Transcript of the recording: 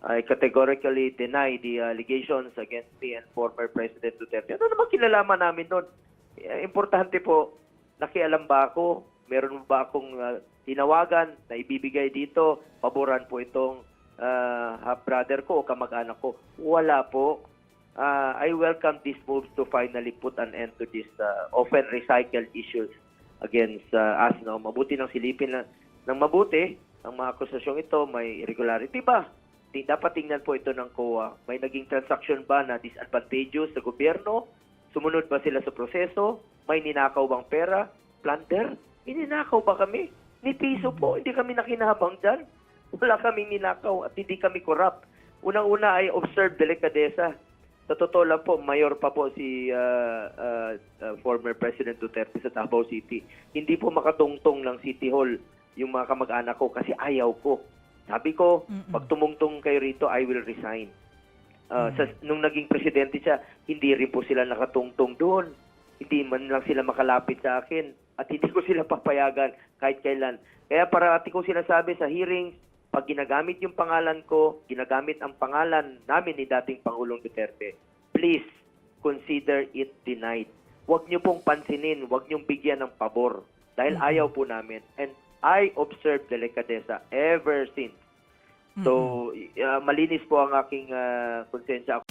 I categorically deny the allegations against me and former President Duterte. Ano naman kinalaman namin doon? Importante po, nakialam ba ako? Meron ba akong tinawagan na ibibigay dito? Paboran po itong half-brother ko o kamag-anak ko? Wala po. I welcome these moves to finally put an end to this often recycled issues against us. No? Mabuti ng silipin ng mabuti ang mga akusasyong ito. May irregularity ba? Dapat tingnan po ito ng COA. May naging transaction ba na disadvantageous sa gobyerno? Sumunod ba sila sa proseso? May ninakaw bang pera? Plunder? Ininakaw ba kami? Ni piso po, hindi kami nakinabang dyan. Wala kaming ninakaw at hindi kami corrupt. Unang-una ay observe delikadesa. Sa totoo lang po, mayor pa po si former President Duterte sa Davao City. Hindi po makatungtong ng City Hall yung mga kamag-anak ko kasi ayaw ko. Sabi ko, pag tumungtong kayo rito, I will resign. Nung naging presidente siya, hindi rin po sila nakatungtong doon. Hindi man lang sila makalapit sa akin at hindi ko sila papayagan kahit kailan. Kaya parati ko sinasabi sa hearings, pag ginagamit yung pangalan ko, ginagamit ang pangalan namin ni dating Pangulong Duterte, please consider it denied. Huwag niyo pong pansinin, huwag niyong bigyan ng pabor dahil ayaw po namin. And I observed delikadesa ever since. So, malinis po ang aking konsensya.